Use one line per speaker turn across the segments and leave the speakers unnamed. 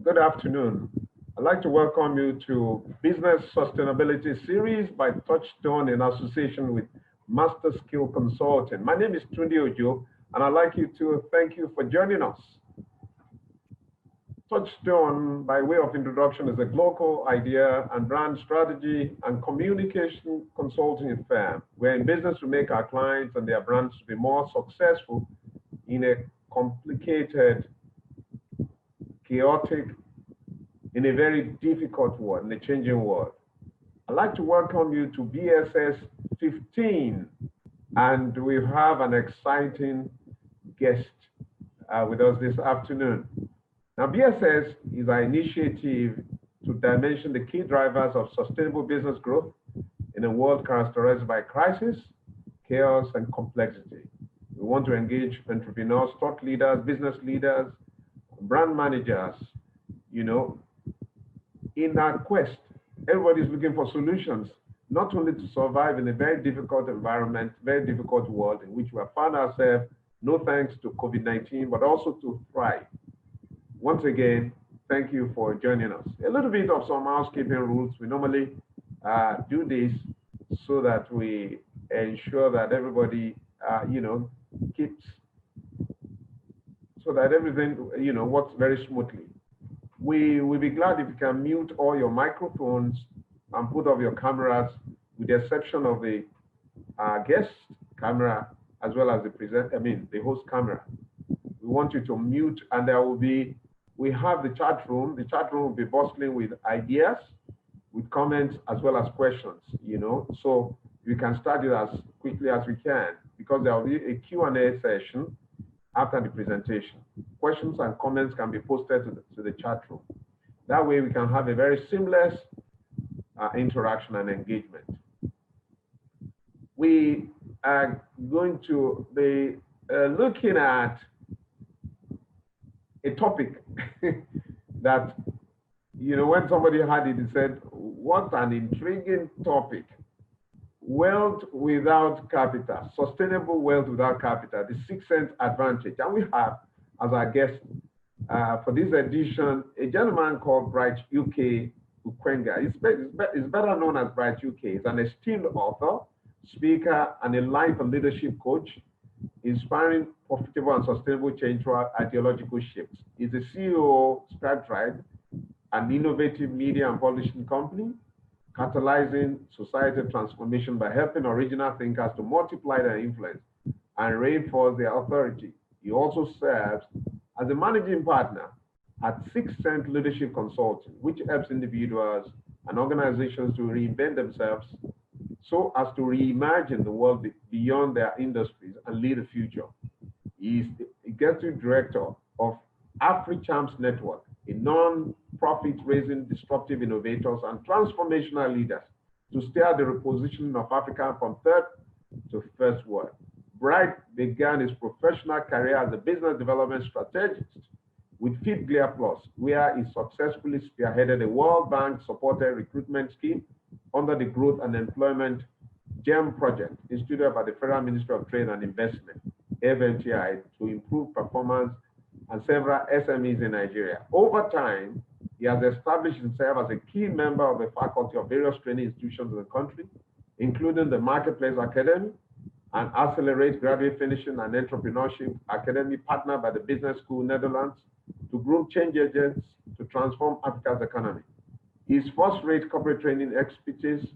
Good afternoon. I'd like to welcome you to Business Sustainability Series by Touchstone in association with Master Skill Consulting. My name is Tunde Ojo, and I'd like you to thank you for joining us. Touchstone, by way of introduction, is a global idea and brand strategy and communication consulting firm. We're in business to make our clients and their brands to be more successful in a complicated, chaotic, in a very difficult world, in a changing world. I'd like to welcome you to BSS 15, and we have an exciting guest with us this afternoon. Now, BSS is our initiative to dimension the key drivers of sustainable business growth in a world characterized by crisis, chaos, and complexity. We want to engage entrepreneurs, thought leaders, business leaders, brand managers, in our quest. Everybody's looking for solutions, not only to survive in a very difficult environment, very difficult world in which we have found ourselves, no thanks to COVID-19, but also to thrive. Once again, thank you for joining us. A little bit of some housekeeping rules. We normally do this so that we ensure that everybody, keeps, so that everything, works very smoothly. We will be glad if you can mute all your microphones and put off your cameras, with the exception of the guest camera as well as the host camera. We want you to mute, and we have the chat room. The chat room will be bustling with ideas, with comments, as well as questions, so we can start it as quickly as we can, because there will be a Q&A session after the presentation. Questions and comments can be posted to the chat room. That way we can have a very seamless interaction and engagement. We are going to be looking at a topic that, when somebody had it, he said, what an intriguing topic. Wealth without capital, sustainable wealth without capital, the 6 cent advantage. And we have as our guest for this edition a gentleman called Bright UK Ukwenga. He's better known as Bright UK. He's an esteemed author, speaker, and a life and leadership coach, inspiring profitable and sustainable change through ideological shifts. He's the CEO of Scribe Tribe, an innovative media and publishing company, catalyzing societal transformation by helping original thinkers to multiply their influence and reinforce their authority. He also serves as a managing partner at 6 Cent Leadership Consulting, which helps individuals and organizations to reinvent themselves so as to reimagine the world beyond their industries and lead the future. He's the executive director of AfriChamps Network, a non-profit raising disruptive innovators and transformational leaders to steer the repositioning of Africa from third to first world. Bright began his professional career as a business development strategist with Fit Gear Plus, where he successfully spearheaded a World Bank-supported recruitment scheme under the Growth and Employment GEM project instituted by the Federal Ministry of Trade and Investment, FMTI, to improve performance and several SMEs in Nigeria. Over time, he has established himself as a key member of the faculty of various training institutions in the country, including the Marketplace Academy and Accelerate Graduate Finishing and Entrepreneurship Academy, partnered by the Business School Netherlands to groom change agents to transform Africa's economy. His first-rate corporate training expertise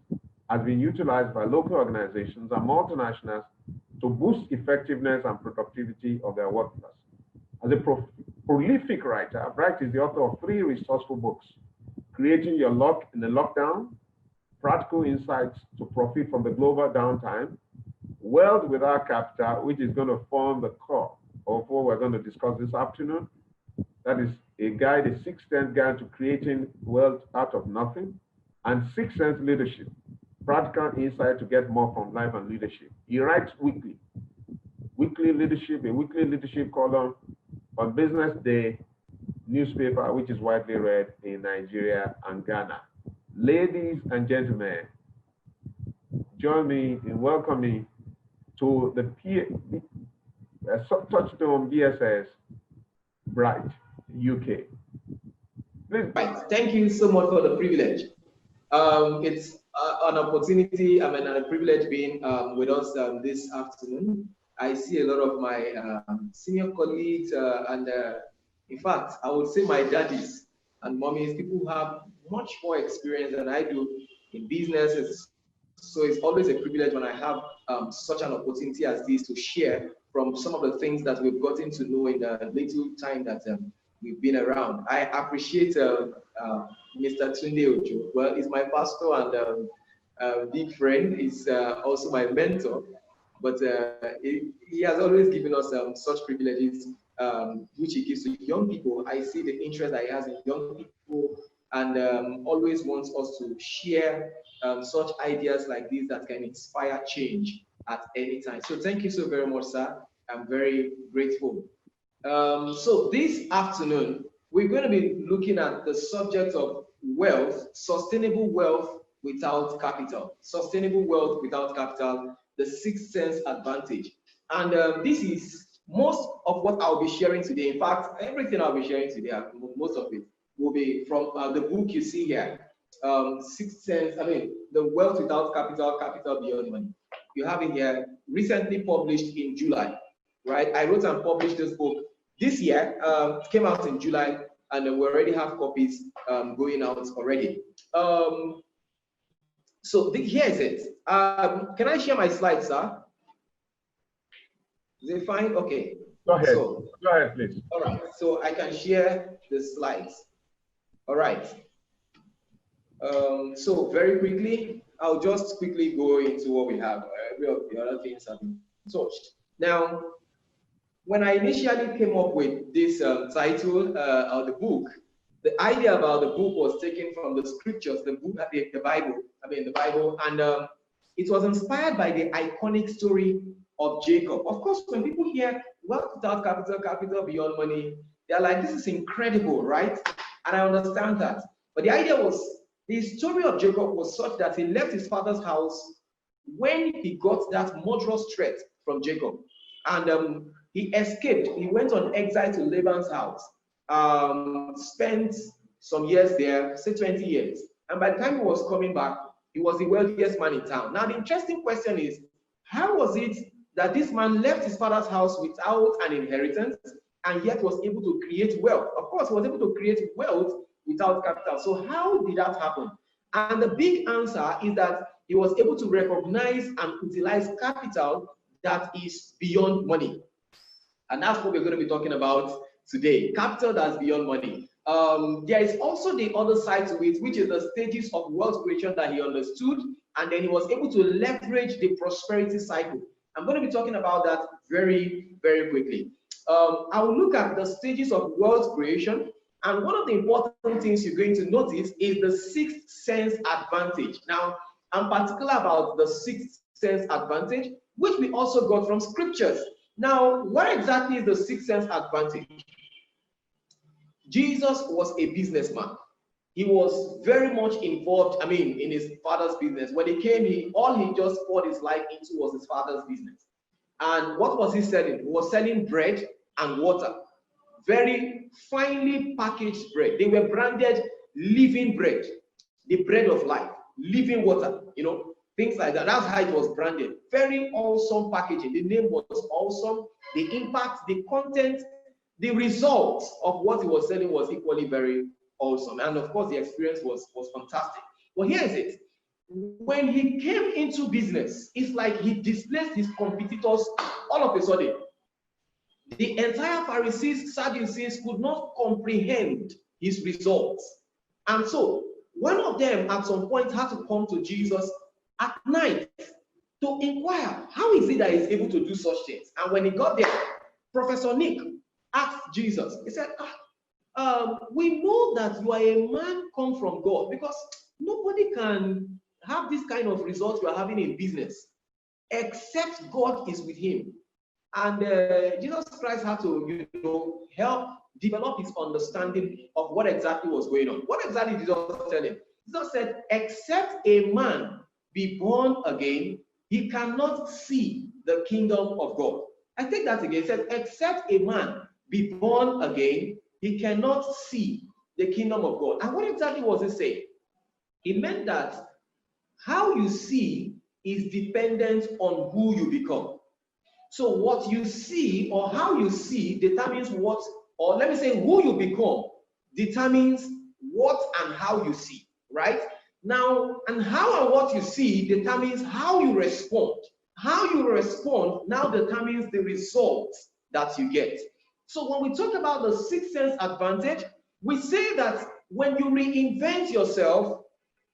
has been utilized by local organizations and multinationals to boost effectiveness and productivity of their workforce. As a prolific writer, Bright is the author of 3 resourceful books: Creating Your Luck in the Lockdown, Practical Insights to Profit from the Global Downtime, Wealth Without Capital, which is going to form the core of what we're going to discuss this afternoon. That is a guide, a 6 cent guide to creating wealth out of nothing, and 6 cent leadership, practical insight to get more from life and leadership. He writes weekly leadership, a weekly leadership column on Business Day newspaper, which is widely read in Nigeria and Ghana. Ladies and gentlemen, join me in welcoming to the Touchstone BSS Bright UK. Please.
Right. Thank you so much for the privilege. It's an opportunity, I mean, and a privilege being with us this afternoon. I see a lot of my senior colleagues, and in fact, I would say my daddies and mommies, people who have much more experience than I do in business. So it's always a privilege when I have such an opportunity as this to share from some of the things that we've gotten to know in the little time that we've been around. I appreciate Mr. Tunde Ojo. Well, he's my pastor and big friend. He's also my mentor, but he has always given us such privileges, which he gives to young people. I see the interest that he has in young people, and always wants us to share such ideas like these that can inspire change at any time. So thank you so very much, sir. I'm very grateful. So this afternoon, we're going to be looking at the subject of wealth, sustainable wealth without capital. Sustainable wealth without capital, the sixth sense advantage. And this is most of what I'll be sharing today. In fact, everything I'll be sharing today, most of it, will be from the book you see here. Sixth sense, I mean, the wealth without capital, capital beyond money. You have it here, recently published in July, right? I wrote and published this book this year, came out in July, and we already have copies going out already. Here is it. Can I share my slides, sir? Is it fine? Okay.
Go ahead. Go ahead, please.
All right. So I can share the slides. All right. So very quickly, I'll just quickly go into what we have. Every of the other things have been touched. Now, when I initially came up with this title of the book, the idea about the book was taken from the scriptures, the Bible, and it was inspired by the iconic story of Jacob. Of course, when people hear wealth without capital, capital beyond money, they're like, this is incredible, right? And I understand that. But the idea was, the story of Jacob was such that he left his father's house when he got that murderous threat from Jacob. And he escaped. He went on exile to Laban's house, spent some years there, say 20 years. And by the time he was coming back, he was the wealthiest man in town. Now, the interesting question is, how was it that this man left his father's house without an inheritance and yet was able to create wealth? Of course, he was able to create wealth without capital. So how did that happen? And the big answer is that he was able to recognize and utilize capital that is beyond money. And that's what we're going to be talking about today. Capital that's beyond money. There is also the other side to it, which is the stages of wealth creation that he understood, and then he was able to leverage the prosperity cycle. I'm going to be talking about that very, very quickly. I will look at the stages of wealth creation, and one of the important things you're going to notice is the sixth sense advantage. Now, I'm particular about the sixth sense advantage, which we also got from scriptures. Now, what exactly is the sixth sense advantage? Jesus was a businessman. He was very much involved, in his father's business. When he came, all he just poured his life into was his father's business. And what was he selling? He was selling bread and water. Very finely packaged bread. They were branded living bread, the bread of life, living water, things like that. That's how it was branded. Very awesome packaging. The name was awesome. The impact, the content, the results of what he was selling was equally very awesome. And of course, the experience was fantastic. Well, here is it. When he came into business, it's like he displaced his competitors all of a sudden. The entire Pharisees, Sadducees could not comprehend his results. And so, one of them at some point had to come to Jesus at night to inquire, how is it that he's able to do such things? And when he got there, Professor Nick asked Jesus, he said, we know that you are a man come from God, because nobody can have this kind of results you are having in business except God is with him. And Jesus Christ had to, help develop his understanding of what exactly was going on. What exactly did Jesus tell him? Jesus said, except a man be born again, he cannot see the kingdom of God. I take that again. He said, except a man be born again, he cannot see the kingdom of God. And what exactly was it saying? It meant that how you see is dependent on who you become. So what you see or how you see determines what, or let me say who you become determines what and how you see, right? Now, and how and what you see determines how you respond. How you respond now determines the results that you get. So when we talk about the sixth sense advantage, we say that when you reinvent yourself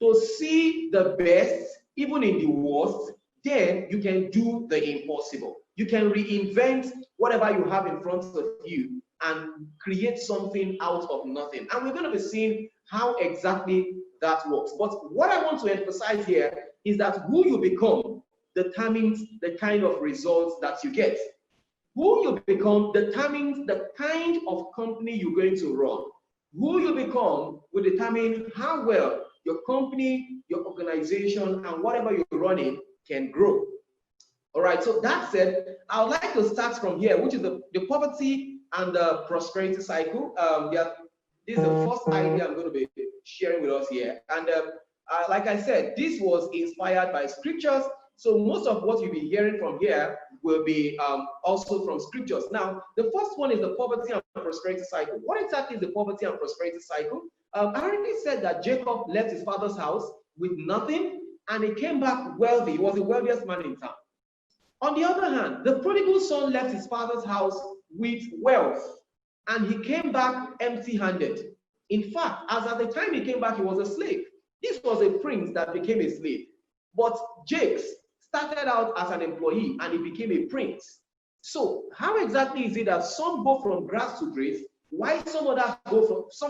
to see the best, even in the worst, then you can do the impossible. You can reinvent whatever you have in front of you and create something out of nothing. And we're going to be seeing how exactly that works. But what I want to emphasize here is that who you become determines the kind of results that you get. Who you become determines the kind of company you're going to run. Who you become will determine how well your company, your organization, and whatever you're running can grow. All right, so that said, I would like to start from here, which is the poverty and the prosperity cycle. This is the first idea I'm going to be sharing with us here. And like I said, this was inspired by scriptures. So most of what you'll be hearing from here will be also from scriptures. Now, the first one is the poverty and prosperity cycle. What exactly is the poverty and prosperity cycle? I already said that Jacob left his father's house with nothing, and he came back wealthy. He was the wealthiest man in town. On the other hand, the prodigal son left his father's house with wealth, and he came back empty-handed. In fact, as at the time he came back, he was a slave. This was a prince that became a slave. But Jakes started out as an employee, and he became a prince. So how exactly is it that some go from grass to grace, while some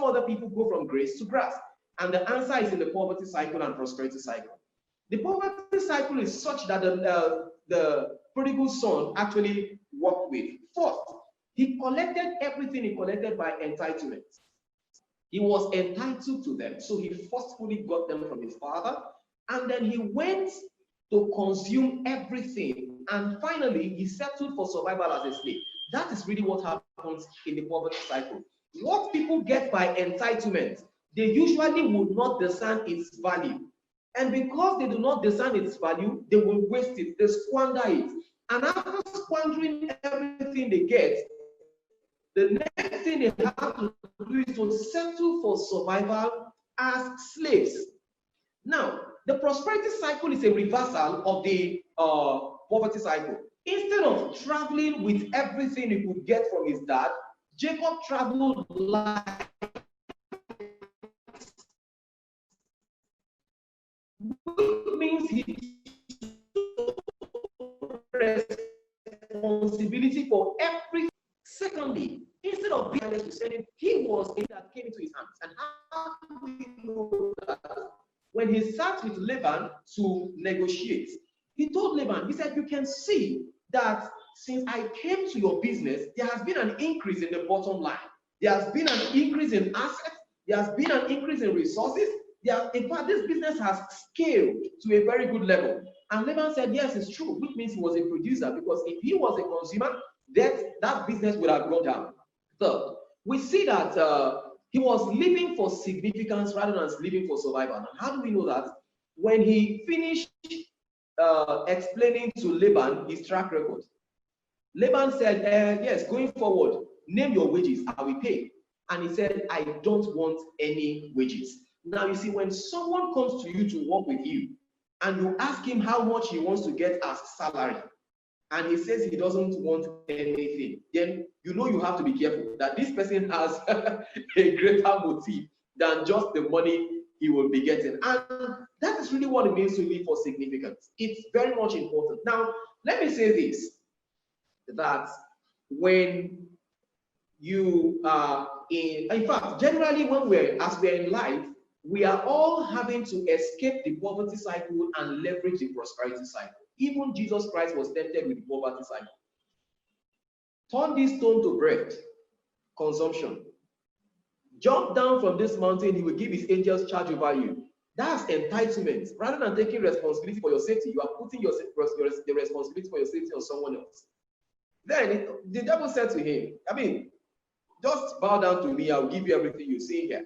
other people go from grace to grass? And the answer is in the poverty cycle and prosperity cycle. The poverty cycle is such that the prodigal son actually worked with. First, he collected everything he collected by entitlement. He was entitled to them, so he forcefully got them from his father, and then he went to consume everything, and finally he settled for survival as a slave. That is really what happens in the poverty cycle. What people get by entitlement, they usually would not discern its value. And because they do not discern its value, they will waste it, they squander it. And after squandering everything they get, the next thing they have to do is to settle for survival as slaves. Now, the prosperity cycle is a reversal of the poverty cycle. Instead of traveling with everything he could get from his dad, Jacob traveled like, which means he took responsibility for everything. Secondly, instead of being honest with selling, he was in that came into his hands. And how do we know that? When he sat with Laban to negotiate, he told Laban, he said, you can see that since I came to your business, there has been an increase in the bottom line. There has been an increase in assets. There has been an increase in resources. In fact, this business has scaled to a very good level. And Laban said, yes, it's true, which means he was a producer, because if he was a consumer, that business would have gone down. Third, we see that he was living for significance rather than living for survival. And how do we know that? When he finished explaining to Laban his track record, Laban said, yes, going forward, name your wages, I will pay. And he said, I don't want any wages. Now, you see, when someone comes to you to work with you, and you ask him how much he wants to get as salary, and he says he doesn't want anything, then you know you have to be careful that this person has a greater motive than just the money he will be getting. And that is really what it means to live for significance. It's very much important. Now, let me say this, that when you are in fact, generally as we're in life, we are all having to escape the poverty cycle and leverage the prosperity cycle. Even Jesus Christ was tempted with the poverty cycle. Turn this stone to bread, consumption. Jump down from this mountain, he will give his angels charge over you. That's entitlement. Rather than taking responsibility for your safety, you are putting the responsibility for your safety on someone else. Then the devil said to him, just bow down to me, I'll give you everything you see here.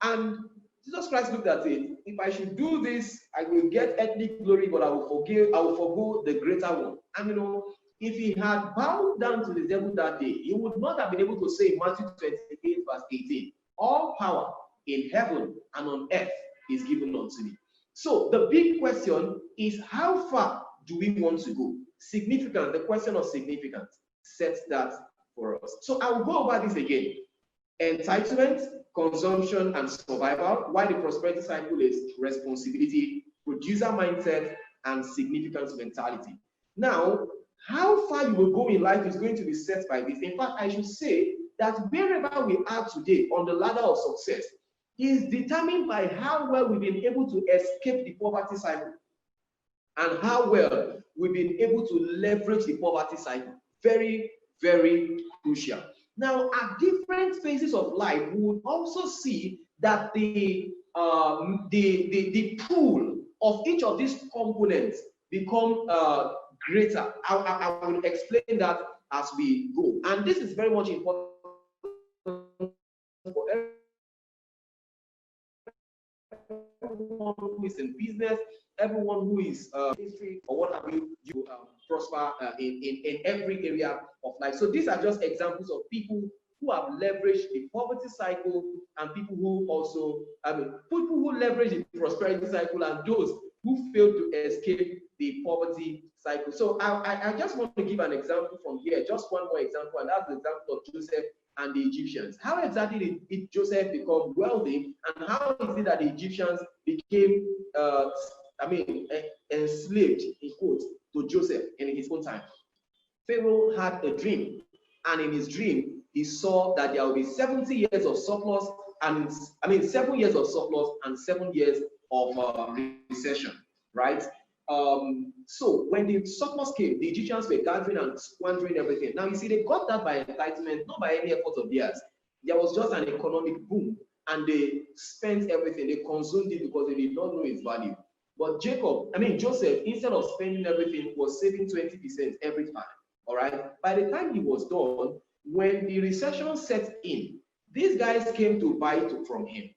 And Jesus Christ looked at it. If I should do this, I will get earthly glory, but I will forgo the greater one. And you know, if he had bowed down to the devil that day, he would not have been able to say in Matthew 28, verse 18, all power in heaven and on earth is given unto me. So the big question is, how far do we want to go? Significance, the question of significance sets that for us. So I will go over this again. Entitlement, consumption, and survival, while the prosperity cycle is responsibility, producer mindset, and significance mentality. Now, how far you will go in life is going to be set by this. In fact, I should say that wherever we are today on the ladder of success is determined by how well we've been able to escape the poverty cycle and how well we've been able to leverage the poverty cycle. Very, very crucial. Now, at different phases of life, we would also see that the pool of each of these components become greater. I will explain that as we go. And this is very much important for everyone who is in business, everyone who is history or what have you, prosper in every area of life. So these are just examples of people who have leveraged the poverty cycle and people who also, people who leverage the prosperity cycle and those who fail to escape the poverty cycle. So I just want to give an example from here, just one more example, and that's the example of Joseph and the Egyptians. How exactly did Joseph become wealthy, and how is it that the Egyptians became enslaved, in quotes, to Joseph in his own time? Pharaoh had a dream, and in his dream, he saw that there will be 70 years of surplus, and 7 years of surplus and 7 years of recession, right? So when the surplus came, the Egyptians were gathering and squandering everything. Now you see, they got that by entitlement, not by any effort of theirs. There was just an economic boom, and they spent everything. They consumed it because they did not know its value. But Joseph, instead of spending everything, was saving 20% every time. All right. By the time he was done, when the recession set in, these guys came to buy from him.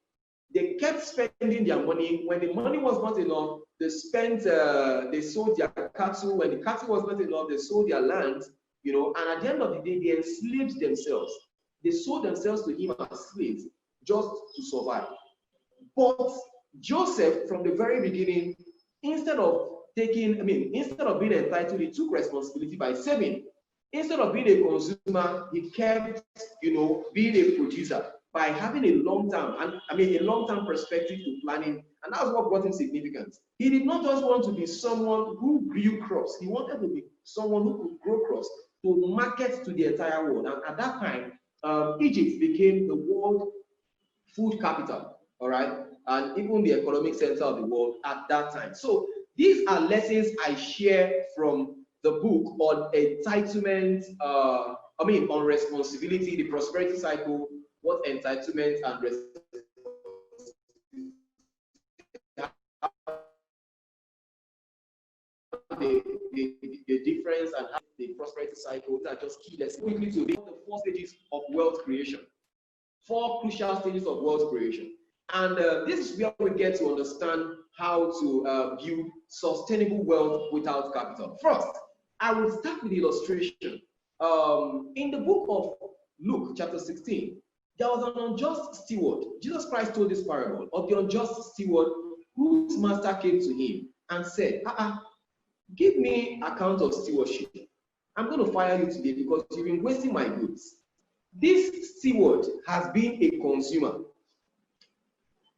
They kept spending their money. When the money was not enough, they sold their cattle. When the cattle was not enough, they sold their land, and at the end of the day, they enslaved themselves. They sold themselves to him as slaves just to survive. But Joseph, from the very beginning, instead of being entitled, he took responsibility by saving. Instead of being a consumer, he kept, being a producer by having a long-term perspective to planning, and that's what brought him significance. He did not just want to be someone who grew crops. He wanted to be someone who could grow crops to market to the entire world. And at that time, Egypt became the world food capital, all right, and even the economic center of the world at that time. So these are lessons I share from the book on entitlement, on responsibility, the prosperity cycle, what entitlement and responsibility, the difference, and how the prosperity cycle are just key lessons. Quickly to the 4 stages of wealth creation. 4 crucial stages of wealth creation. And this is where we get to understand how to build sustainable wealth without capital. First, I will start with the illustration. In the book of Luke, chapter 16, there was an unjust steward. Jesus Christ told this parable of the unjust steward whose master came to him and said, give me account of stewardship. I'm going to fire you today because you've been wasting my goods. This steward has been a consumer.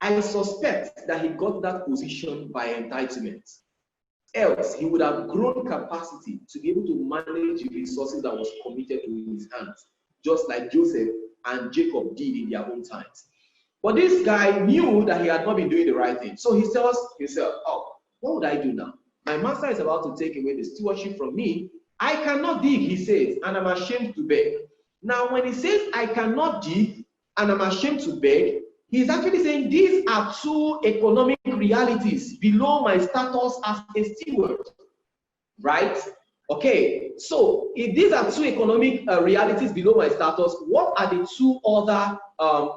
I suspect that he got that position by entitlement. Else, he would have grown capacity to be able to manage the resources that was committed to his hands, just like Joseph and Jacob did in their own times. But this guy knew that he had not been doing the right thing. So he tells himself, what would I do now? My master is about to take away the stewardship from me. I cannot dig, he says, and I'm ashamed to beg. Now, when he says, I cannot dig, and I'm ashamed to beg, he's actually saying these are 2 economic realities below my status as a steward, right? Okay, so if these are 2 economic realities below my status, what are the 2 other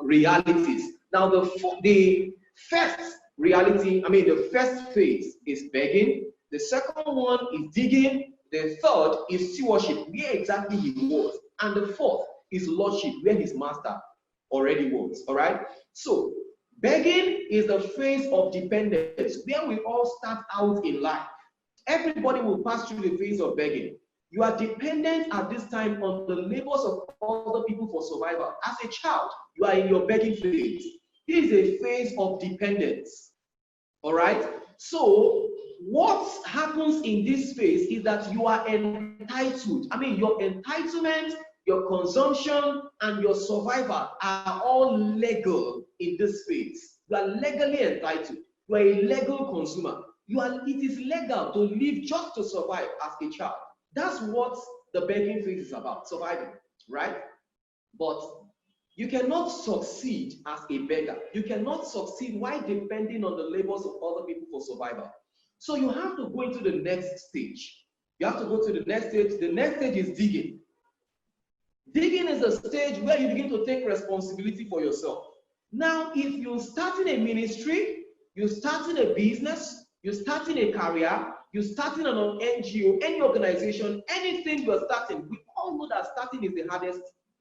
realities? Now, the first reality, the first phase is begging. The second one is digging. The third is stewardship, where exactly he was. And the fourth is lordship, where his master already was. All right? So, begging is the phase of dependence, where we all start out in life. Everybody will pass through the phase of begging. You are dependent at this time on the labors of other people for survival. As a child, you are in your begging phase. This is a phase of dependence. All right? So, what happens in this phase is that you are entitled. Your entitlement, your consumption, and your survival are all legal in this phase. You are legally entitled. You are a legal consumer. It is legal to live just to survive as a child. That's what the begging phase is about, surviving, right? But you cannot succeed as a beggar. You cannot succeed while depending on the labors of other people for survival. So you have to go into the next stage. You have to go to the next stage. The next stage is digging. Digging is a stage where you begin to take responsibility for yourself. Now, if you're starting a ministry, you're starting a business, you're starting a career, you're starting an NGO, any organization, anything you're starting, we all know that starting is the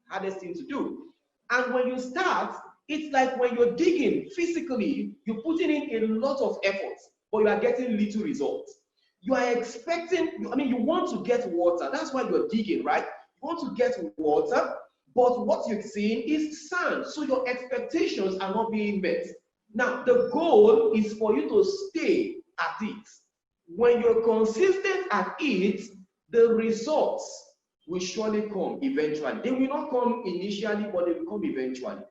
hardest thing to do. And when you start, it's like when you're digging physically, you're putting in a lot of effort, but you are getting little results. You are expecting, you want to get water. That's why you're digging, right? You want to get water, but what you're seeing is sand. So your expectations are not being met. Now, the goal is for you to stay at it. When you're consistent at it, the results will surely come eventually. They will not come initially, but they will come eventually.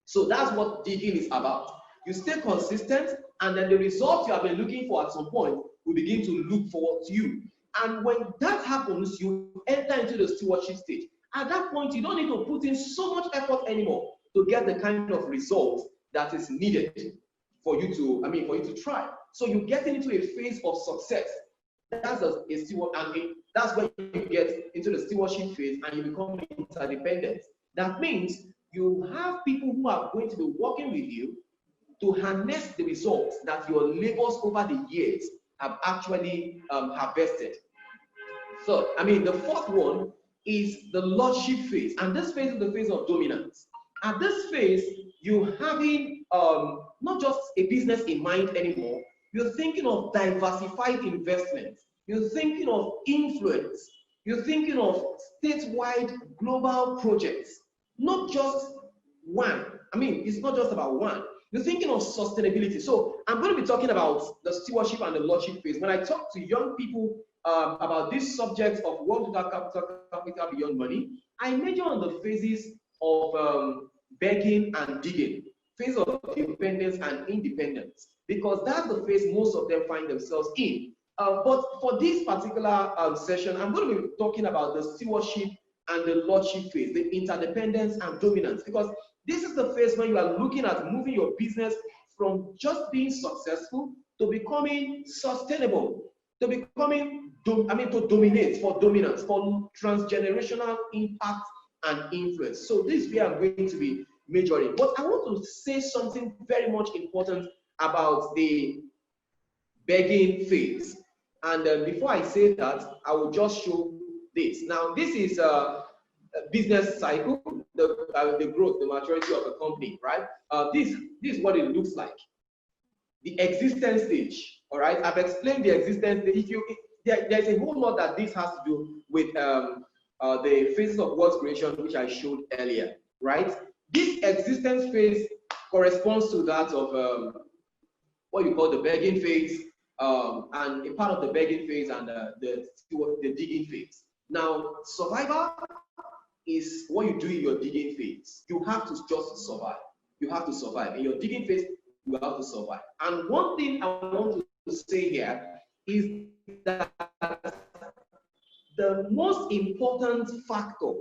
So that's what digging is about. You stay consistent, and then the results you have been looking for at some point will begin to look forward to you. And when that happens, you enter into the stewardship stage. At that point, you don't need to put in so much effort anymore to get the kind of result that is needed for you to try. So you get into a phase of success. That's a steward, and that's when you get into the stewardship phase and you become interdependent. That means you have people who are going to be working with you to harness the results that your labors over the years have actually harvested. So, the fourth one is the lordship phase, and this phase is the phase of dominance. At this phase, you're having not just a business in mind anymore. You're thinking of diversified investment. You're thinking of influence. You're thinking of statewide global projects. Not just one. It's not just about one. You're thinking of sustainability. So I'm going to be talking about the stewardship and the lordship phase. When I talk to young people about this subject of work without capital beyond money, I major on the phases of begging and digging, phase of dependence and independence, because that's the phase most of them find themselves in. But for this particular session, I'm going to be talking about the stewardship and the lordship phase, the interdependence and dominance, because this is the phase when you are looking at moving your business from just being successful to becoming sustainable, to becoming, to dominate, for dominance, for transgenerational impact and influence. So this is where I'm going to be majoring. But I want to say something very much important about the begging phase. And before I say that, I will just show this. Now, this is a business cycle, the growth, the maturity of a company, right? This is what it looks like. The existence stage, all right? I've explained the existence stage. There's a whole lot that this has to do with the phases of wealth creation, which I showed earlier, right? This existence phase corresponds to that of what you call the begging phase, and a part of the begging phase and the digging phase. Now, survival is what you do in your digging phase. You have to just survive. You have to survive. In your digging phase, you have to survive. And one thing I want to say here is that the most important factor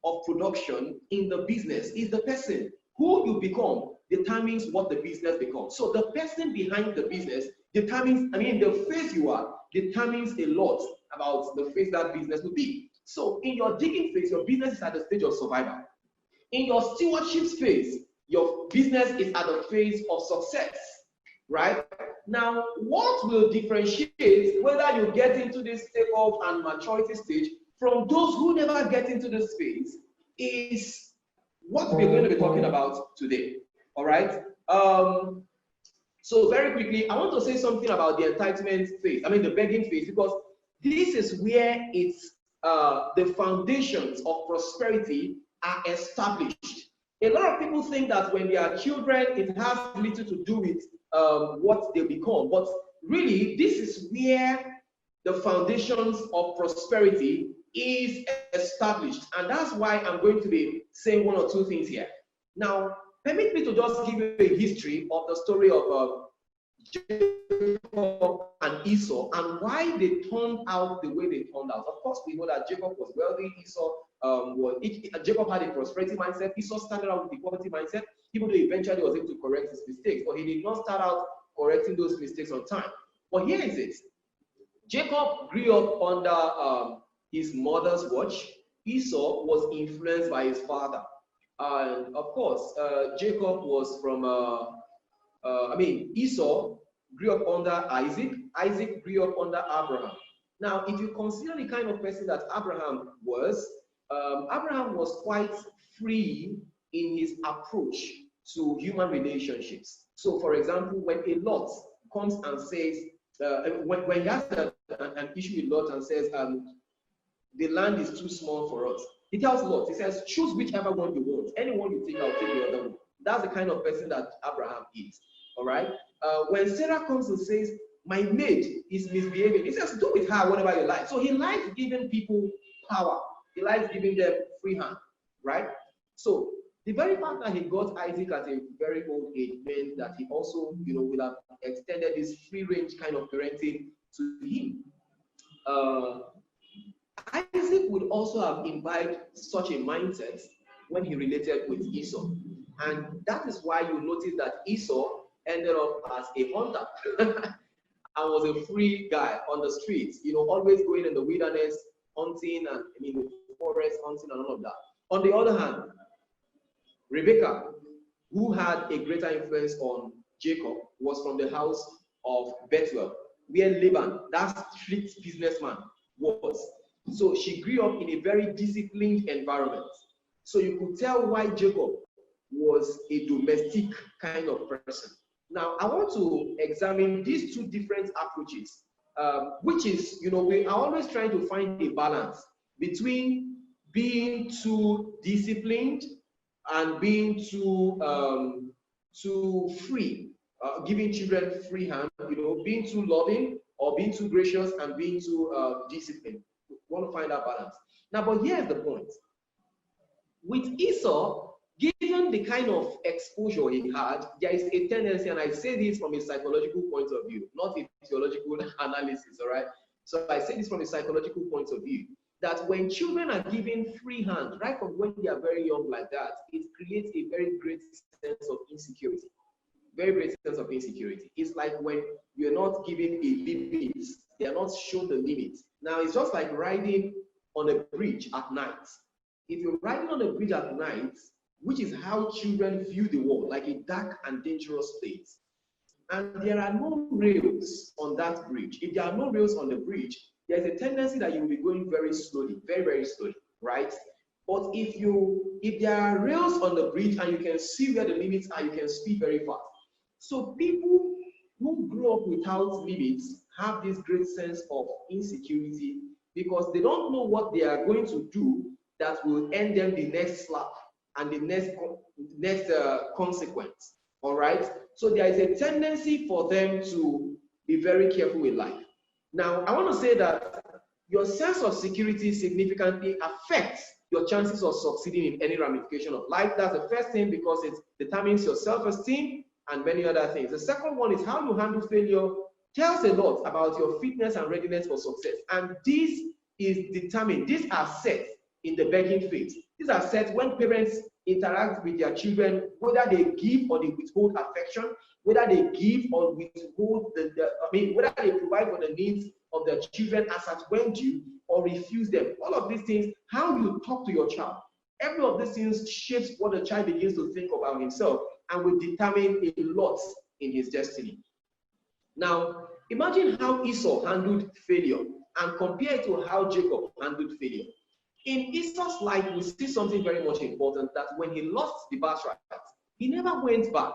of production in the business is the person. Who you become determines what the business becomes. So the person behind the business determines, the phase you are determines a lot about the phase that business will be. So in your digging phase, your business is at the stage of survival. In your stewardship phase, your business is at the phase of success, right? Now, what will differentiate whether you get into this takeoff and maturity stage from those who never get into this phase is what we're going to be talking about today, all right? So very quickly, I want to say something about the entitlement phase, the begging phase, because this is where the foundations of prosperity are established. A lot of people think that when they are children, it has little to do with what they become. But really, this is where the foundations of prosperity is established. And that's why I'm going to be saying one or two things here. Now, permit me to just give you a history of the story of Jacob and Esau and why they turned out the way they turned out. Of course, we know that Jacob was wealthy, Jacob had a prosperity mindset, Esau started out with the poverty mindset, even though eventually was able to correct his mistakes, but he did not start out correcting those mistakes on time. But here is it. Jacob grew up under his mother's watch. Esau was influenced by his father. And of course, Jacob was from Esau grew up under Isaac. Isaac grew up under Abraham. Now, if you consider the kind of person that Abraham was quite free in his approach to human relationships. So, for example, when a Lot comes and says, when he has an issue with Lot and says, the land is too small for us, he tells Lot, he says, choose whichever one you want. Anyone you think, I'll take the other one. That's the kind of person that Abraham is. All right. When Sarah comes and says, my maid is misbehaving, he says, do with her whatever you like. So he likes giving people power. He likes giving them free hand, right? So the very fact that he got Isaac at a very old age meant that he also, would have extended this free range kind of parenting to him. Isaac would also have imbibed such a mindset when he related with Esau. And that is why you notice that Esau ended up as a hunter and was a free guy on the streets, always going in the wilderness, hunting and the forest, hunting and all of that. On the other hand, Rebecca, who had a greater influence on Jacob, was from the house of Bethuel, where Laban, that strict businessman, was. So she grew up in a very disciplined environment. So you could tell why Jacob was a domestic kind of person. Now, I want to examine these two different approaches, which is, we are always trying to find a balance between being too disciplined and being too free, giving children free hand, being too loving or being too gracious and being too disciplined. We want to find that balance. Now, but here's the point. With Esau, given the kind of exposure he had, there is a tendency, and I say this from a psychological point of view, not a theological analysis, all right? So I say this from a psychological point of view, that when children are given free hand, right from when they are very young like that, it creates a very great sense of insecurity. Very great sense of insecurity. It's like when you're not given a limit, they are not shown the limit. Now, it's just like riding on a bridge at night. If you're riding on a bridge at night, which is how children view the world, like a dark and dangerous place, and there are no rails on that bridge. If there are no rails on the bridge, there's a tendency that you will be going very slowly, very, very slowly, right? But if there are rails on the bridge and you can see where the limits are, you can speed very fast. So people who grow up without limits have this great sense of insecurity because they don't know what they are going to do that will end them the next slap and the next consequence. All right. So there is a tendency for them to be very careful with life. Now, I want to say that your sense of security significantly affects your chances of succeeding in any ramification of life. That's the first thing because it determines your self-esteem and many other things. The second one is how you handle failure tells a lot about your fitness and readiness for success. And this is determined, these are set in the begging phase. These are set when parents interact with their children, whether they give or they withhold affection, whether they give or withhold whether they provide for the needs of their children as at when due or refuse them. All of these things, how you talk to your child Every of these things shapes what the child begins to think about himself and will determine a lot in his destiny. Now, imagine how Esau handled failure and compare it to how Jacob handled failure. In Esau's life, we see something very much important, that when he lost the birthright, he never went back.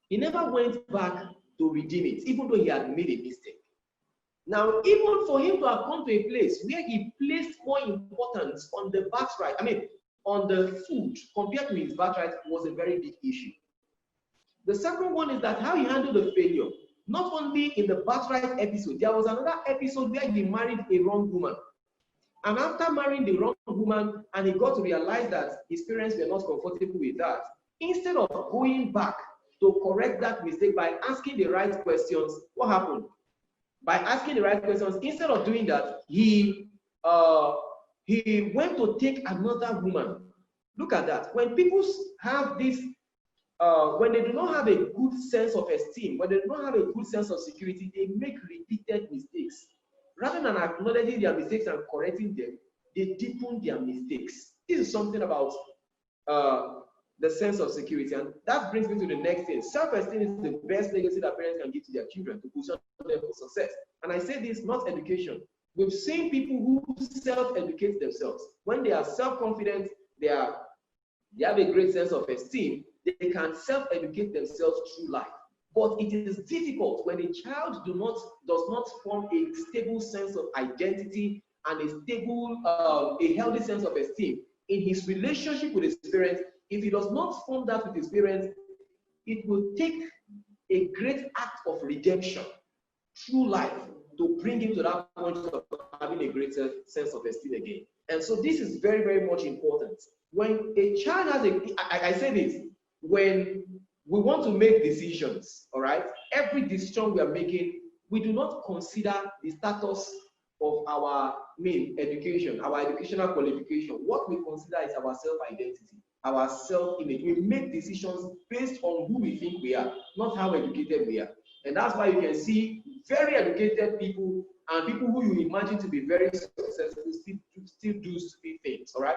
He never went back to redeem it, even though he had made a mistake. Now, even for him to have come to a place where he placed more importance on the birthright, on the food compared to his birthright, was a very big issue. The second one is that how he handled the failure. Not only in the birthright episode, there was another episode where he married a wrong woman. And after marrying the wrong woman, and he got to realize that his parents were not comfortable with that, instead of going back to correct that mistake by asking the right questions, what happened? By asking the right questions, instead of doing that, he went to take another woman. Look at that. When people have this, when they do not have a good sense of esteem, when they do not have a good sense of security, they make repeated mistakes. Rather than acknowledging their mistakes and correcting them, they deepen their mistakes. This is something about the sense of security. And that brings me to the next thing. Self-esteem is the best legacy that parents can give to their children to position them for success. And I say this, not education. We've seen people who self-educate themselves. When they are self-confident, they have a great sense of esteem, they can self-educate themselves through life. But it is difficult when a child does not form a stable sense of identity and a stable, a healthy sense of esteem in his relationship with his parents. If he does not form that with his parents, it will take a great act of redemption through life to bring him to that point of having a greater sense of esteem again. And so this is very, very much important. When a child has I say this, when we want to make decisions, all right, every decision we are making, we do not consider the status of our education, our educational qualification. What we consider is our self-identity, our self-image. We make decisions based on who we think we are, not how educated we are. And that's why you can see very educated people and people who you imagine to be very successful still do stupid things, all right?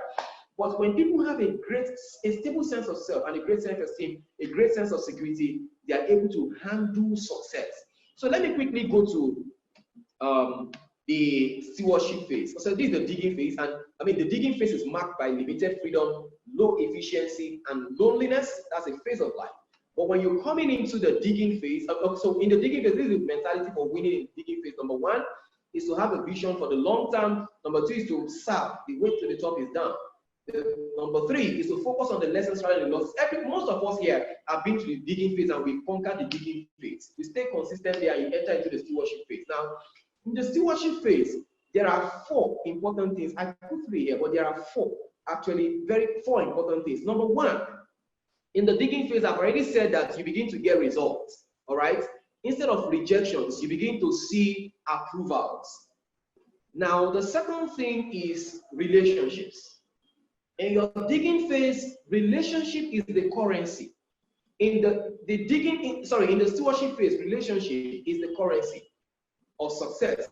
But when people have a stable sense of self and a great sense of esteem, a great sense of security, they are able to handle success. So let me quickly go to the stewardship phase. So this is the digging phase, and the digging phase is marked by limited freedom, low efficiency, and loneliness. That's a phase of life. But when you're coming into the digging phase, so in the digging phase, this is the mentality for winning in the digging phase. Number one is to have a vision for the long term. Number two is to serve. The way to the top is down. Number three is to focus on the lessons rather than the losses. Most of us here have been to the digging phase and we've conquered the digging phase. We stay consistent there and you enter into the stewardship phase. Now, in the stewardship phase, there are four important things. I put three here, but there are four important things. Number one, in the digging phase, I've already said that you begin to get results, all right? Instead of rejections, you begin to see approvals. Now, the second thing is relationships. In your digging phase, relationship is the currency. In the stewardship phase, relationship is the currency of success.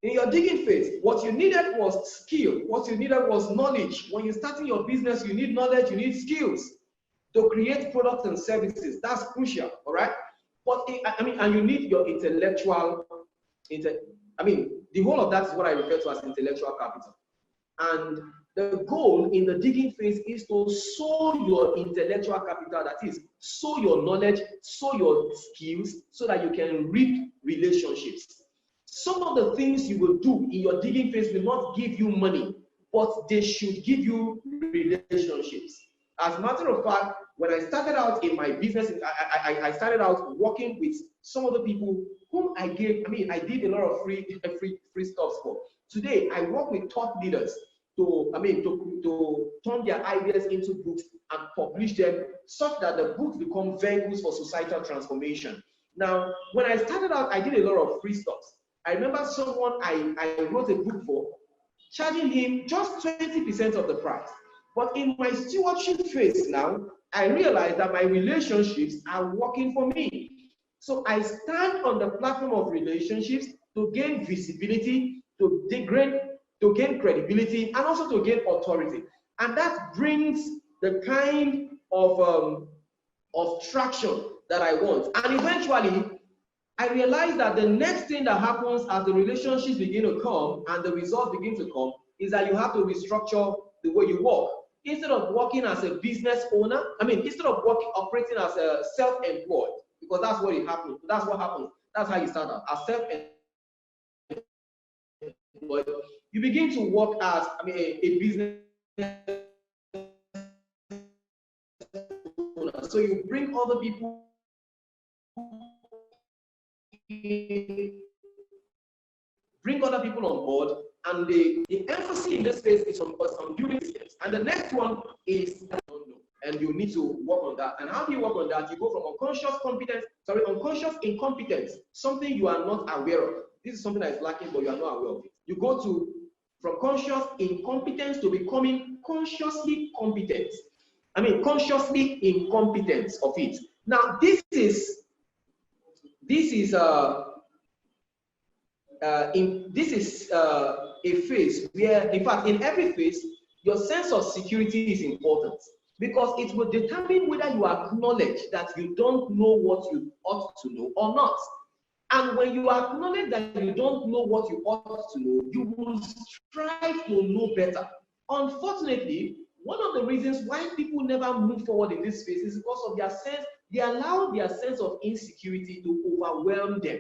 In your digging phase, what you needed was skill. What you needed was knowledge. When you're starting your business, you need knowledge, you need skills to create products and services. That's crucial, all right? But and you need your intellectual, the whole of that is what I refer to as intellectual capital. And the goal in the digging phase is to sow your intellectual capital, that is, sow your knowledge, sow your skills, so that you can reap relationships. Some of the things you will do in your digging phase will not give you money, but they should give you relationships. As a matter of fact, when I started out in my business, I started out working with some of the people whom I did a lot of free stuff for. Today, I work with thought leaders to turn their ideas into books and publish them such that the books become vehicles for societal transformation. Now, when I started out, I did a lot of free stuff. I remember someone I wrote a book for, charging him just 20% of the price. But in my stewardship phase now, I realized that my relationships are working for me. So I stand on the platform of relationships to gain visibility, to gain credibility, and also to gain authority. And that brings the kind of traction that I want. And eventually, I realized that the next thing that happens as the relationships begin to come and the results begin to come is that you have to restructure the way you work. Instead of working as a business owner, instead of operating as a self-employed, because that's what it happens. That's what happens. That's how you start out as self-employed. You begin to work as a business owner. So you bring other people on board, and the emphasis in this space is on building systems. And the next one is and you need to work on that. And how do you work on that? You go from unconscious incompetence, something you are not aware of. This is something that is lacking, but you are not aware of it. You go from conscious incompetence to becoming consciously competent. Consciously incompetent of it. Now, this is a phase where, in fact, in every phase, your sense of security is important, because it will determine whether you acknowledge that you don't know what you ought to know or not. And when you acknowledge that you don't know what you ought to know, you will strive to know better. Unfortunately, one of the reasons why people never move forward in this space is because of they allow their sense of insecurity to overwhelm them.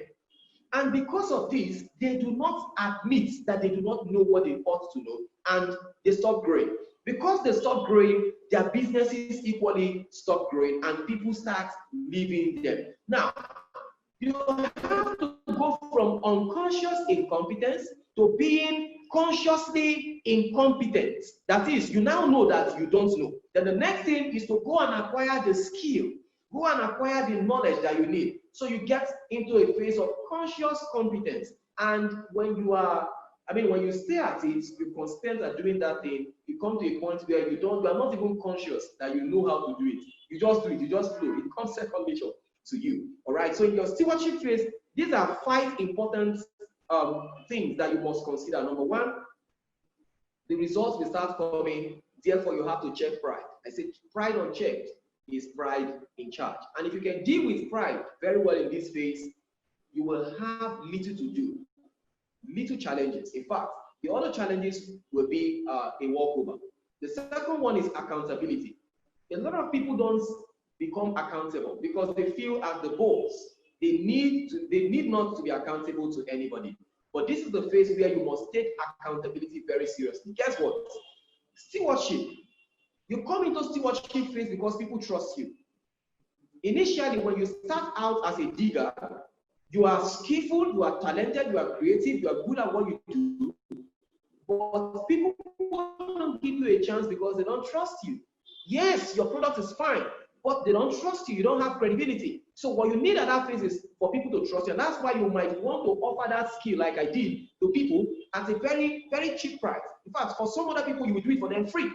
And because of this, they do not admit that they do not know what they ought to know, and they stop growing. Because they stop growing, their businesses equally stop growing, and people start leaving them. Now, you have to go from unconscious incompetence to being consciously incompetent. That is, you now know that you don't know. Then the next thing is to go and acquire the skill, go and acquire the knowledge that you need. So you get into a phase of conscious competence. And when you stay at it, you're constant at doing that thing, you come to a point where you are not even conscious that you know how to do it. You just do it, you just flow. It becomes second nature to you. All right. So in your stewardship phase, these are 5 important things that you must consider. Number 1, the results will start coming. Therefore, you have to check pride. I said pride unchecked is pride in charge. And if you can deal with pride very well in this phase, you will have little to do, little challenges. In fact, the other challenges will be a walkover. The second one is accountability. A lot of people don't become accountable because they feel as the boss. They need not to be accountable to anybody. But this is the phase where you must take accountability very seriously. Guess what? Stewardship. You come into stewardship phase because people trust you. Initially, when you start out as a digger, you are skillful, you are talented, you are creative, you are good at what you do. But people don't give you a chance because they don't trust you. Yes, your product is fine, but they don't trust you. You don't have credibility. So what you need at that phase is for people to trust you. And that's why you might want to offer that skill, like I did, to people at a very, very cheap price. In fact, for some other people, you would do it for them free.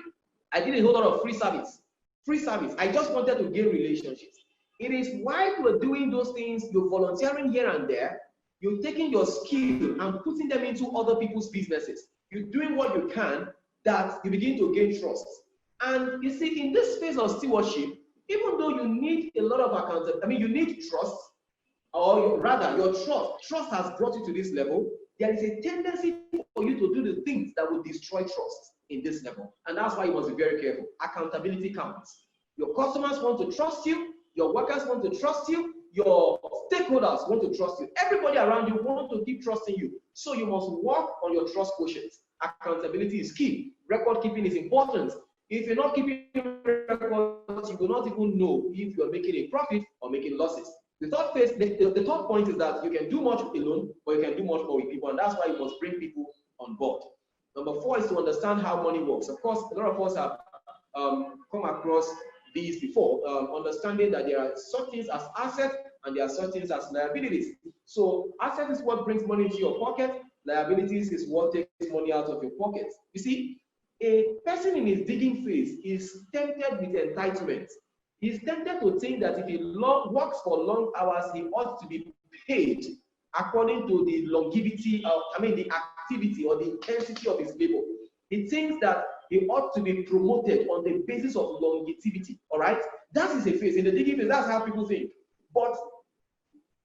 I did a whole lot of free service. I just wanted to gain relationships. It is while you are doing those things, you're volunteering here and there, you're taking your skill and putting them into other people's businesses. You're doing what you can, that you begin to gain trust. And you see, in this phase of stewardship, even though you need a lot of accountability, you need trust, or rather, your trust has brought you to this level. There is a tendency for you to do the things that will destroy trust in this level. And that's why you must be very careful. Accountability counts. Your customers want to trust you, your workers want to trust you, your stakeholders want to trust you. Everybody around you want to keep trusting you. So you must work on your trust quotient. Accountability is key. Record keeping is important. If you're not keeping records, you will not even know if you're making a profit or making losses. The third phase, the third point is that you can do much alone, but you can do much more with people, and that's why you must bring people on board. Number 4 is to understand how money works. Of course, a lot of us have come across these before, understanding that there are such things as assets and there are such things as liabilities. So assets is what brings money into your pocket, liabilities is what takes money out of your pocket. You see, a person in his digging phase is tempted with entitlement. He's tempted to think that if he works for long hours, he ought to be paid according to the longevity of, the activity or the intensity of his labor. He thinks that he ought to be promoted on the basis of longevity. All right, that is a phase. In the digging phase, that's how people think. But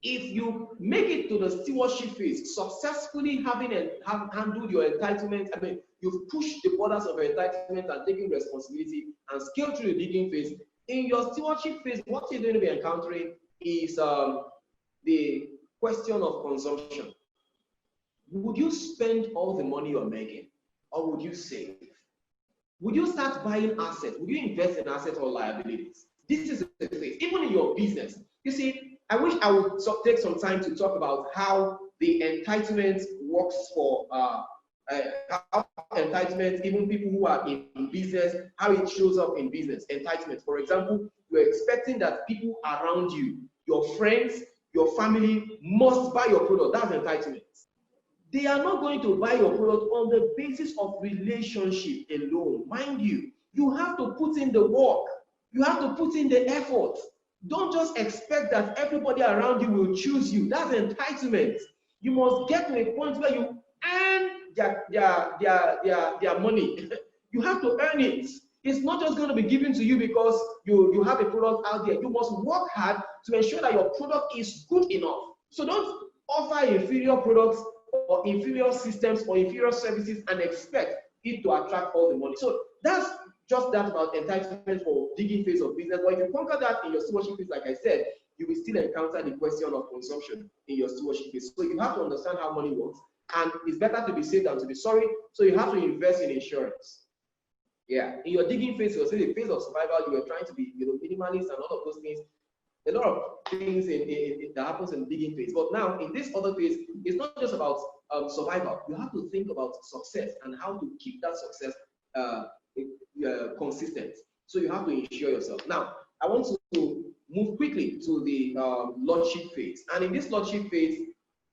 if you make it to the stewardship phase, successfully having handled your entitlement, I mean, you've pushed the borders of your entitlement and taken responsibility and scaled through the digging phase. In your stewardship phase, what you're going to be encountering is the question of consumption. Would you spend all the money you're making, or would you save? Would you start buying assets? Would you invest in assets or liabilities? This is the phase. Even in your business, you see, I wish I would take some time to talk about how the entitlement works for how entitlement, even people who are in business, how it shows up in business. Entitlement, for example, you're expecting that people around you, your friends, your family must buy your product. That's entitlement. They are not going to buy your product on the basis of relationship alone. Mind you, you have to put in the work. You have to put in the effort. Don't just expect that everybody around you will choose you. That's entitlement. You must get to a point where you earn their money. You have to earn it. It's not just going to be given to you because you have a product out there. You must work hard to ensure that your product is good enough. So don't offer inferior products or inferior systems or inferior services and expect it to attract all the money. So that's just that about entitlement for digging phase of business. But if you conquer that in your stewardship phase, like I said, you will still encounter the question of consumption in your stewardship phase. So you have to understand how money works, and it's better to be safe than to be sorry. So you have to invest in insurance. Yeah, in your digging phase, you'll say the phase of survival, you are trying to be, minimalist and all of those things. A lot of things that happens in the digging phase. But now in this other phase, it's not just about survival. You have to think about success and how to keep that success consistent. So you have to ensure yourself. Now, I want to move quickly to the lordship phase. And in this lordship phase,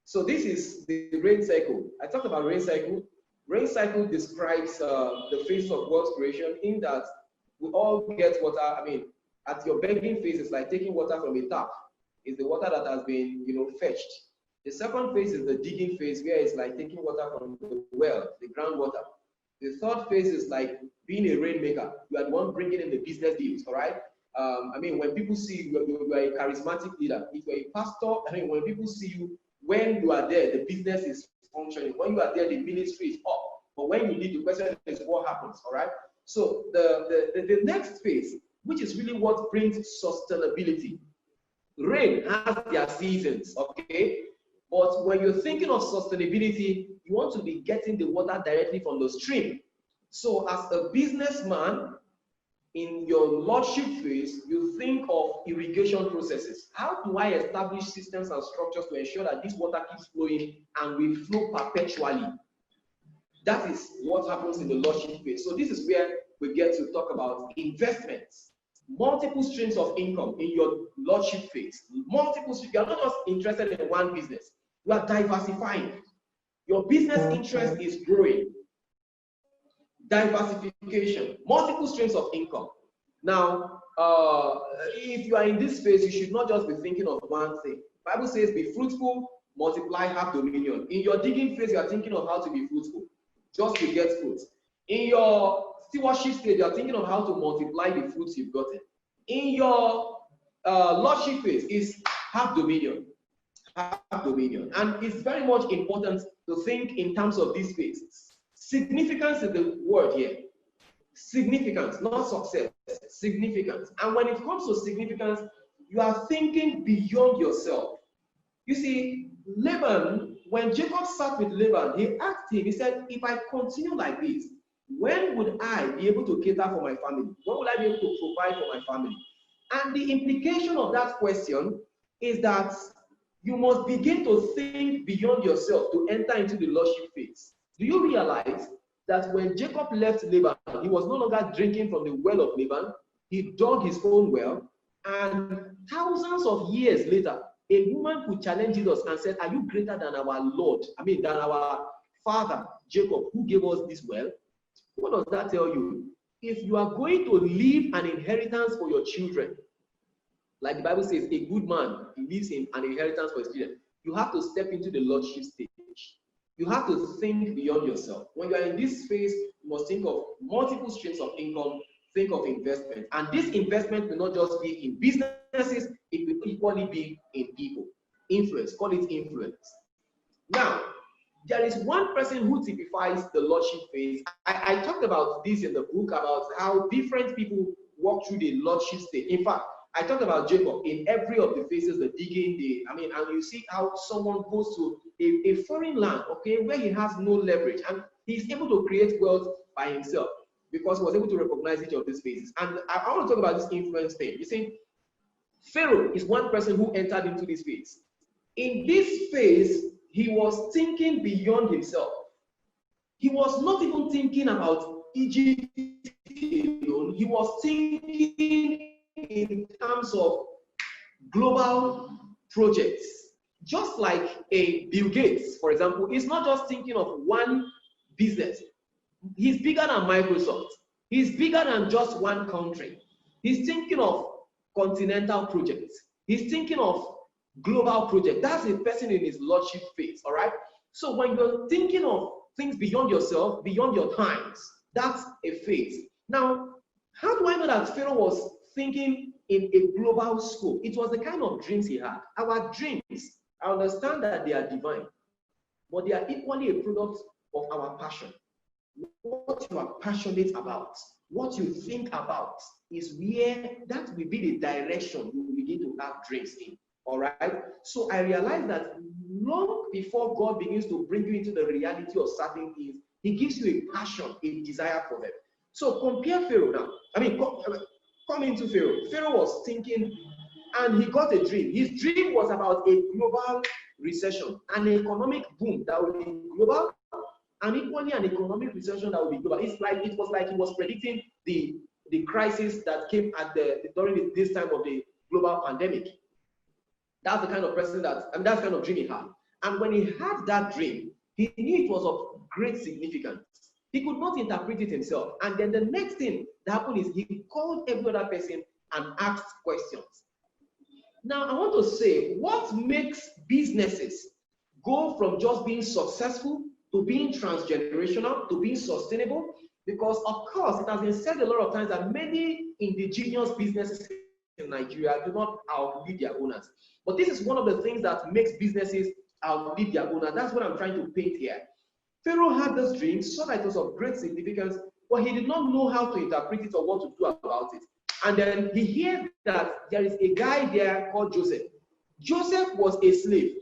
so this is the rain cycle. I talked about rain cycle. Rain cycle describes the phase of God's creation in that we all get water. I mean, at your begging phase, it's like taking water from a tap. It's the water that has been, fetched. The second phase is the digging phase, where it's like taking water from the well, the groundwater. The third phase is like being a rainmaker. You are the one bringing in the business deals, all right? I mean, when people see you, you are a charismatic leader. If you're a pastor, I mean, when people see you, when you are there, the business is functioning. When you are there, the ministry is up. But when you leave, the question is what happens, all right? So the next phase, which is really what brings sustainability. Rain has their seasons, okay? But when you're thinking of sustainability, you want to be getting the water directly from the stream. So as a businessman, in your lordship phase, you think of irrigation processes. How do I establish systems and structures to ensure that this water keeps flowing and will flow perpetually? That is what happens in the lordship phase. So this is where we get to talk about investments. Multiple streams of income in your lordship phase. Multiple streams. You are not just interested in one business. You are diversifying. Your business interest is growing. Diversification. Multiple streams of income. Now, if you are in this phase, you should not just be thinking of one thing. The Bible says, be fruitful, multiply, have dominion. In your digging phase, you are thinking of how to be fruitful, just to get fruit. In your stewardship stage, you are thinking of how to multiply the fruits you've gotten. In your lordship phase is have dominion. Have dominion. And it's very much important to think in terms of these phases. Significance is the word here. Significance, not success. Significance. And when it comes to significance, you are thinking beyond yourself. You see, Laban, when Jacob sat with Laban, he asked him, he said, if I continue like this, when would I be able to cater for my family? When will I be able to provide for my family? And the implication of that question is that you must begin to think beyond yourself to enter into the lordship phase. Do you realize that when Jacob left Laban, he was no longer drinking from the well of Laban? He dug his own well, and thousands of years later, a woman could challenge Jesus and said, are you greater than our Lord? I mean, than our father, Jacob, who gave us this well? What does that tell you? If you are going to leave an inheritance for your children, like the Bible says, a good man leaves him an inheritance for his children, you have to step into the lordship stage. You have to think beyond yourself. When you are in this phase, you must think of multiple streams of income, think of investment. And this investment will not just be in businesses, it will equally be in people. Influence, call it influence. Now, there is one person who typifies the lordship phase. I talked about this in the book about how different people walk through the lordship stage. In fact, I talked about Jacob in every of the phases, the digging, and you see how someone goes to a foreign land, okay, where he has no leverage, and he's able to create wealth by himself because he was able to recognize each of these phases. And I want to talk about this influence thing. You see, Pharaoh is one person who entered into this phase. In this phase, he was thinking beyond himself. He was not even thinking about Egypt alone. He was thinking in terms of global projects. Just like a Bill Gates, for example, is not just thinking of one business. He's bigger than Microsoft. He's bigger than just one country. He's thinking of continental projects. He's thinking of global projects. That's a person in his lordship phase, all right? So when you're thinking of things beyond yourself, beyond your times, that's a phase. Now, how do I know that Pharaoh was thinking in a global scope? It was the kind of dreams he had. Our dreams, I understand that they are divine, but they are equally a product of our passion. What you are passionate about, what you think about, is where that will be the direction you will begin to have dreams in. All right. So I realized that long before God begins to bring you into the reality of certain things, He gives you a passion, a desire for them. So compare Pharaoh now. Come into Pharaoh. Pharaoh was thinking, and he got a dream. His dream was about a global recession, an economic boom that will be global, and equally an economic recession that will be global. It was like he was predicting the crisis that came at during this time of the global pandemic. That's the kind of person that's the kind of dream he had. And when he had that dream, he knew it was of great significance. He could not interpret it himself. And then the next thing that happened is he called every other person and asked questions. Now, I want to say, what makes businesses go from just being successful to being transgenerational, to being sustainable? Because, of course, it has been said a lot of times that many indigenous businesses in Nigeria do not outlive their owners. But this is one of the things that makes businesses outlive their owner. That's what I'm trying to paint here. Pharaoh had this dream, saw that it was of great significance, but he did not know how to interpret it or what to do about it. And then he hears that there is a guy there called Joseph. Joseph was a slave.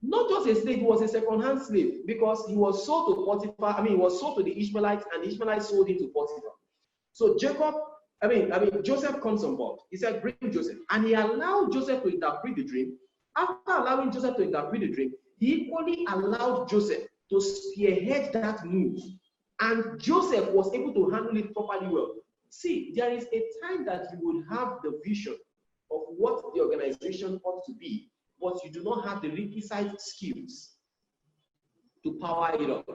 Not just a slave, he was a second-hand slave because he was sold to Potiphar. He was sold to the Ishmaelites, and the Ishmaelites sold him to Potiphar. So Joseph comes on board. He said, bring Joseph. And he allowed Joseph to interpret the dream. After allowing Joseph to interpret the dream, he equally allowed Joseph to spearhead that move. And Joseph was able to handle it properly well. See, there is a time that you would have the vision of what the organization ought to be, but you do not have the requisite skills to power it up.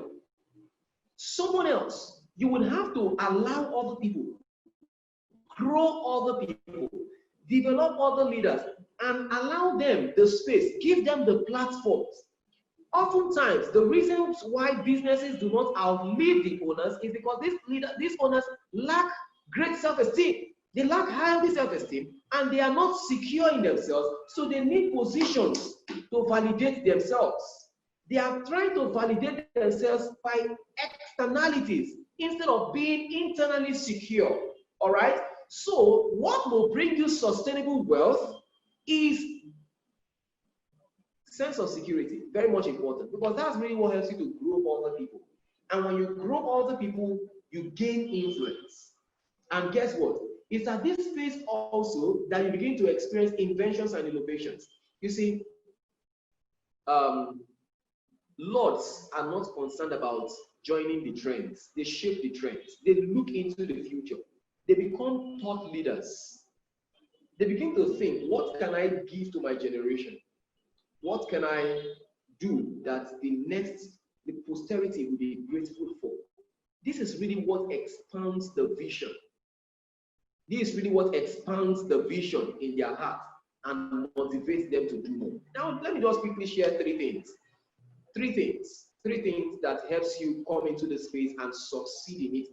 Someone else, you would have to allow other people, grow other people, develop other leaders, and allow them the space, give them the platforms. Oftentimes, the reasons why businesses do not outlive the owners is because these owners lack great self-esteem. They lack high self-esteem, and they are not secure in themselves, so they need positions to validate themselves. They are trying to validate themselves by externalities instead of being internally secure. All right? So, what will bring you sustainable wealth is sense of security. Very much important, because that's really what helps you to grow other people. And when you grow other people, you gain influence. And guess what? It's at this phase also that you begin to experience inventions and innovations. You see, lords are not concerned about joining the trends. They shape the trends. They look into the future. They become thought leaders. They begin to think, what can I give to my generation? What can I do that the posterity will be grateful for? This is really what expands the vision. This is really what expands the vision in their heart and motivates them to do more. Now, let me just quickly share three things. three things that helps you come into the space and succeed in it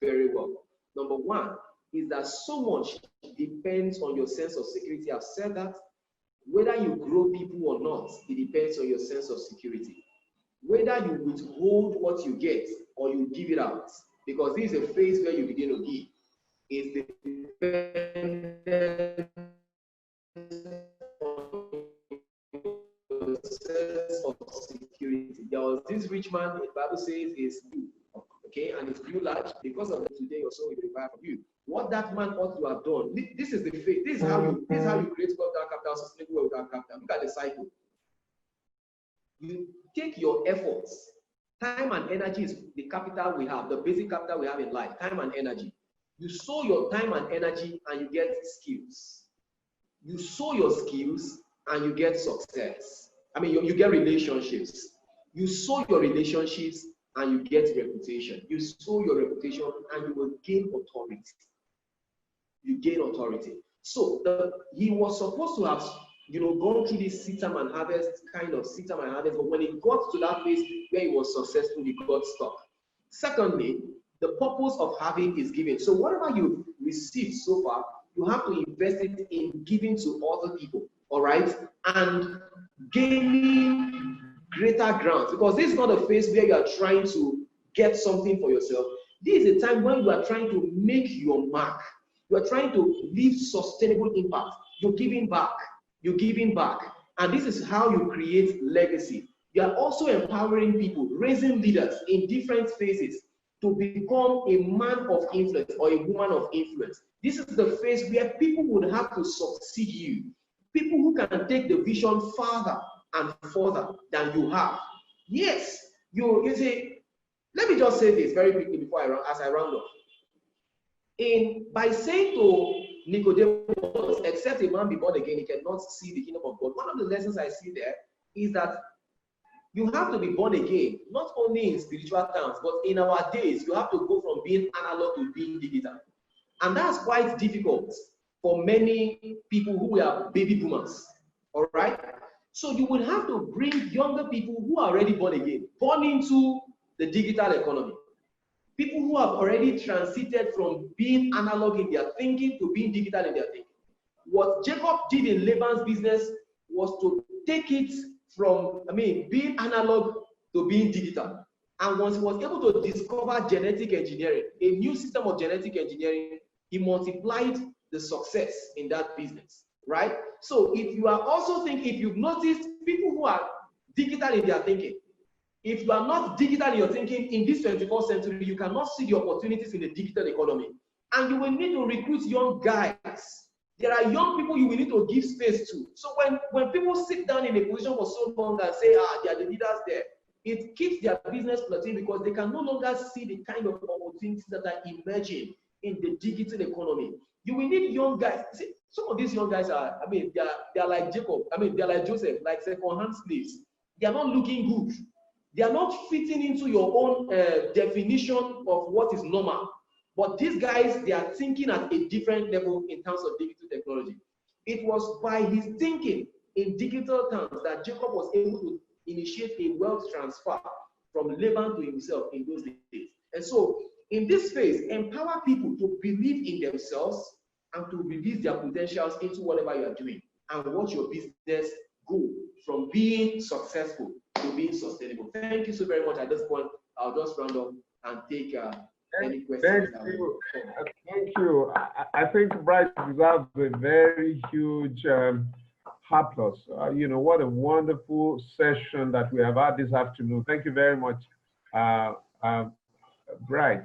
very well. Number one is that so much depends on your sense of security. I've said that. Whether you grow people or not, it depends on your sense of security. Whether you withhold what you get or you give it out, because this is a phase where you begin to give, is dependent on your sense of security. There was this rich man, the Bible says, is you, okay, and it's grew large. Because of that, today your soul will be required from you. What that man ought to have done. This is the faith. This is how you create wealth without capital, sustainable wealth without capital. Look at the cycle. You take your efforts. Time and energy is the capital we have, the basic capital we have in life. Time and energy. You sow your time and energy, and you get skills. You sow your skills, and you get success. I mean, you get relationships. You sow your relationships, and you get reputation. You sow your reputation, and you will gain authority. You gain authority. So he was supposed to have, gone through this seed time and harvest kind of seed time and harvest, but when he got to that phase where he was successful, he got stuck. Secondly, the purpose of having is giving. So whatever you've received so far, you have to invest it in giving to other people, all right, and gaining greater grounds, because this is not a phase where you are trying to get something for yourself. This is a time when you are trying to make your mark. You are trying to leave sustainable impact. You're giving back. You're giving back. And this is how you create legacy. You are also empowering people, raising leaders in different phases to become a man of influence or a woman of influence. This is the phase where people would have to succeed you. People who can take the vision farther and further than you have. Yes, you see, let me just say this very quickly before as I round up. By saying to Nicodemus, except a man be born again, he cannot see the kingdom of God. One of the lessons I see there is that you have to be born again, not only in spiritual terms, but in our days, you have to go from being analog to being digital. And that's quite difficult for many people who are baby boomers, all right? So you would have to bring younger people who are already born again, born into the digital economy. People who have already transited from being analog in their thinking to being digital in their thinking. What Jacob did in Laban's business was to take it from, being analog to being digital. And once he was able to discover genetic engineering, a new system of genetic engineering, he multiplied the success in that business, right? So if you are also thinking, if you've noticed people who are digital in their thinking, if you are not digital in your thinking in this 21st century, you cannot see the opportunities in the digital economy. And you will need to recruit young guys. There are young people you will need to give space to. So when people sit down in a position for so long and say, they are the leaders there, it keeps their business plateauing because they can no longer see the kind of opportunities that are emerging in the digital economy. You will need young guys. See, some of these young guys are, they are like Jacob. They are like Joseph, like second-hand slaves. They are not looking good. They are not fitting into your own definition of what is normal. But these guys, they are thinking at a different level in terms of digital technology. It was by his thinking in digital terms that Jacob was able to initiate a wealth transfer from Laban to himself in those days. And so, in this phase, empower people to believe in themselves and to release their potentials into whatever you are doing and watch your business go from being successful to being sustainable. Thank you so very much. At this point, I'll just round up and take any questions.
Thank you. I think Bright deserves a very huge applause. What a wonderful session that we have had this afternoon. Thank you very much, Bright.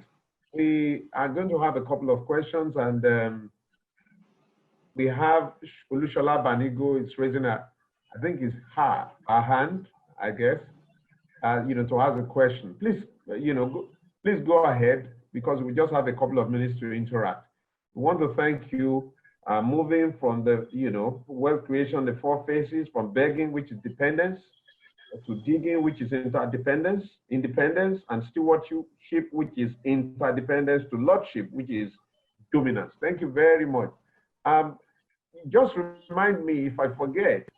We are going to have a couple of questions, and we have Olushola Banigo is raising I think it's her hand, I guess, to ask a question. Please, please go ahead, because we just have a couple of minutes to interact. We want to thank you, moving from the, wealth creation, the four phases, from begging, which is dependence, to digging, which is interdependence, independence, and stewardship, which is interdependence, to lordship, which is dominance. Thank you very much. Just remind me if I forget,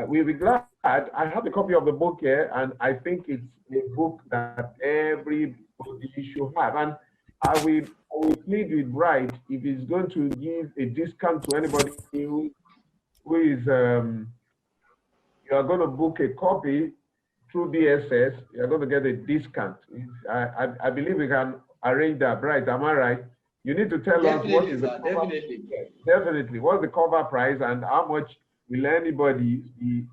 we'll be glad. I have a copy of the book here, and I think it's a book that everybody should have. And I will plead with Bright if he's going to give a discount to anybody who is, you are going to book a copy through BSS, you're going to get a discount. I believe we can arrange that, Bright. Am I right? You need to tell us what is the cover,
definitely.
definitely, what's the cover price and how much will anybody be,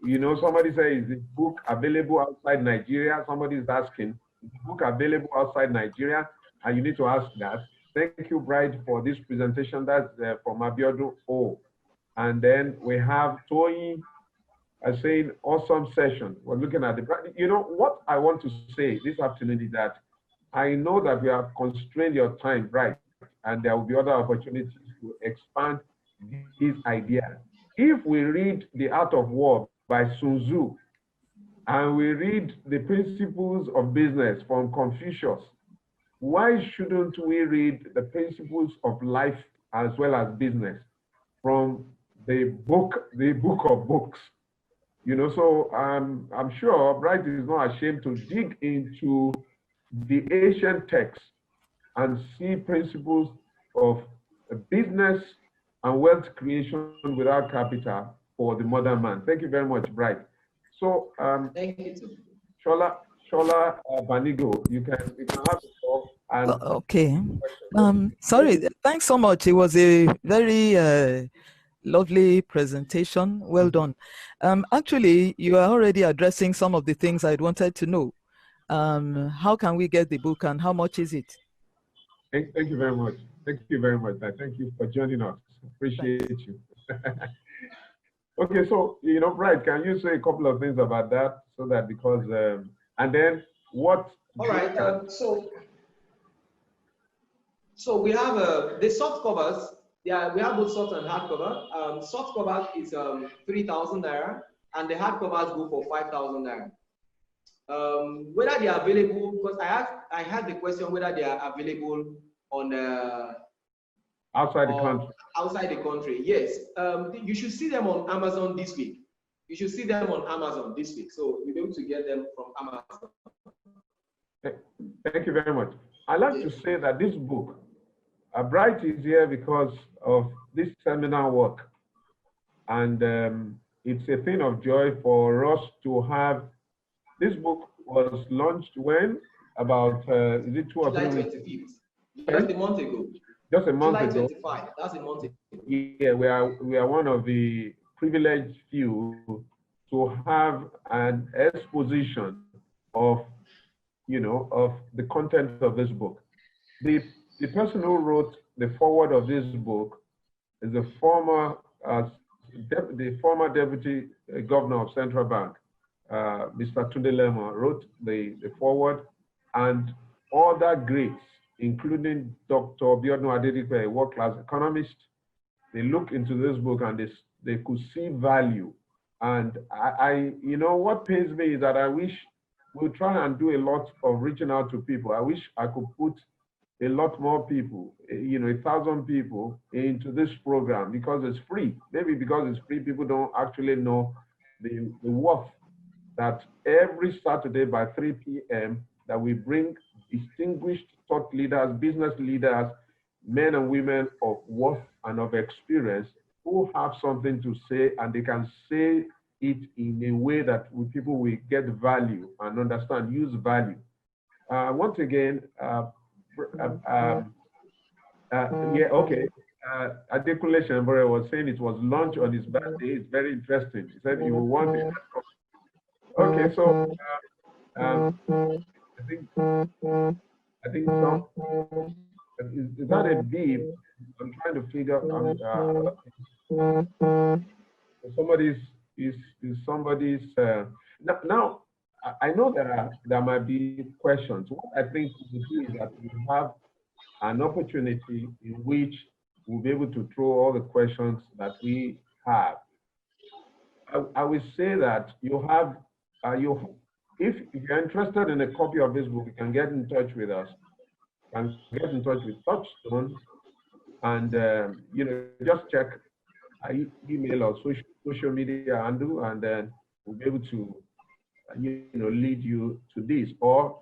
you know, somebody says, is the book available outside Nigeria? Somebody is asking, is the book available outside Nigeria? And you need to ask that. Thank you, Bright, for this presentation. That's from Abiodun O. And then we have Toyi saying, awesome session. We're looking at the, you know, what I want to say this afternoon is that I know that we have constrained your time, right? And there will be other opportunities to expand this idea. If we read The Art of War by Sun Tzu, and we read the principles of business from Confucius, why shouldn't we read the principles of life as well as business from the book of books? You know, so I'm sure Bright is not ashamed to dig into the ancient texts and see principles of business and wealth creation without capital for the modern man. Thank you very much, Bright. So,
thank you too.
Shola Banigo, you can have the talk. And
okay. Sorry, thanks so much. It was a very lovely presentation. Well done. Actually, you are already addressing some of the things I'd wanted to know. How can we get the book and how much is it?
Thank you very much. Thank you very much. Thank you for joining us. Appreciate you. Okay, so, you know, Bright, can you say a couple of things about that so that because, and then what?
All right, so we have the soft covers. Yeah, we have both soft and hard cover. Soft cover is 3,000 naira, and the hard covers go for 5,000 naira. Whether they are available, because I had the question whether they are available on
outside the country.
Outside the country, yes. You should see them on Amazon this week. You should see them on Amazon this week. So you'll be able to get them from Amazon.
Thank you very much. I'd like to say that this book, Bright is here because of this seminar work. And it's a thing of joy for us to have. This book was launched when? About, is it 2 or 3 weeks?
Just a month ago.
Just a month
July
ago.
25, that's a month ago.
Yeah, we are one of the privileged few to have an exposition of, you know, of the content of this book. The person who wrote the foreword of this book is the former deputy governor of Central Bank, Mr. Tunde Lemon, wrote the foreword, and other greats, including Dr. Abiodun Adedipe, a world-class economist. They look into this book and they could see value. And you know, what pains me is that I wish we try and do a lot of reaching out to people. I wish I could put a lot more people, you know, 1,000 people into this program because it's free. Maybe because it's free, people don't actually know the worth that every Saturday by 3 p.m. that we bring distinguished thought leaders, business leaders, men and women of worth and of experience who have something to say, and they can say it in a way that people will get value and understand, use value. Once again, yeah, okay. Adekunle Shembore was saying it was launched on his birthday. It's very interesting. He said you will want it. Okay, so I think so. Is that a beep? I'm trying to figure out. Somebody's now. I know there might be questions. What I think we do is that we have an opportunity in which we'll be able to throw all the questions that we have. I will say that you have if you're interested in a copy of this book, you can get in touch with us. You can get in touch with Touchstone, and you know, just check email or social social media handle, and then we'll be able to, lead you to this. Or,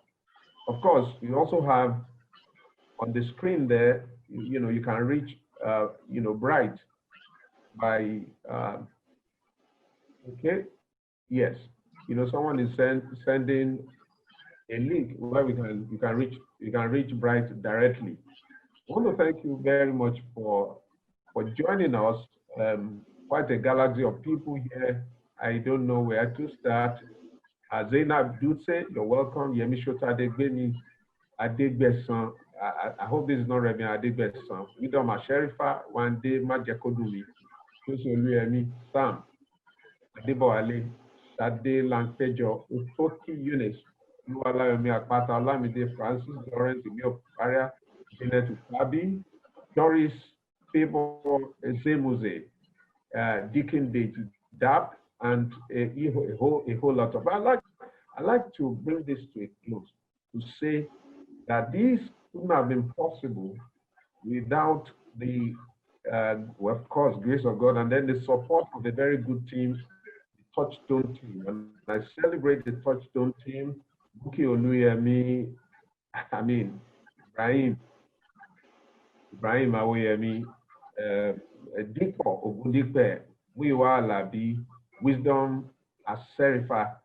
of course, we also have on the screen there, you can reach, Bright by, okay, yes, someone is sending a link where you can reach Bright directly. I want to thank you very much for joining us. Quite a galaxy of people here. I don't know where to start. Zainab Dutse, you're welcome. Yemi Shota Adegbeni, Adegbesan. I hope this is not Reverend Adegbesan. Widoma Sherifa, Wande Majekodumi, Tusoluyemi, Sam, Adebowale, Sade Langpejo, Utoki Eunice, Lualayomi Akpata, Olamide Francis, Lawrence Emil Paria, Janet Ufabi, Doris Favor Zemuze, Deacon Deji Dap, and a whole lot of. I like to bring this to a close to say that this couldn't have been possible without the, well, of course, grace of God, and then the support of a very good team, the Touchstone team. And I celebrate the Touchstone team, Buki Oluyemi, I mean, Ibrahim Awoyemi, Diko Ogundipe, Muyiwa Alabi, Wisdom Aserifa,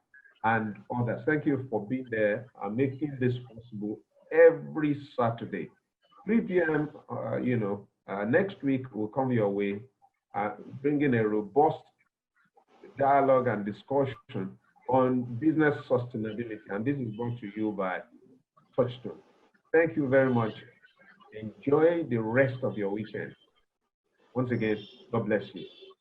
and others. Thank you for being there and making this possible every Saturday. 3 p.m., next week will come your way, bringing a robust dialogue and discussion on business sustainability. And this is brought to you by Touchstone. Thank you very much. Enjoy the rest of your weekend. Once again, God bless you.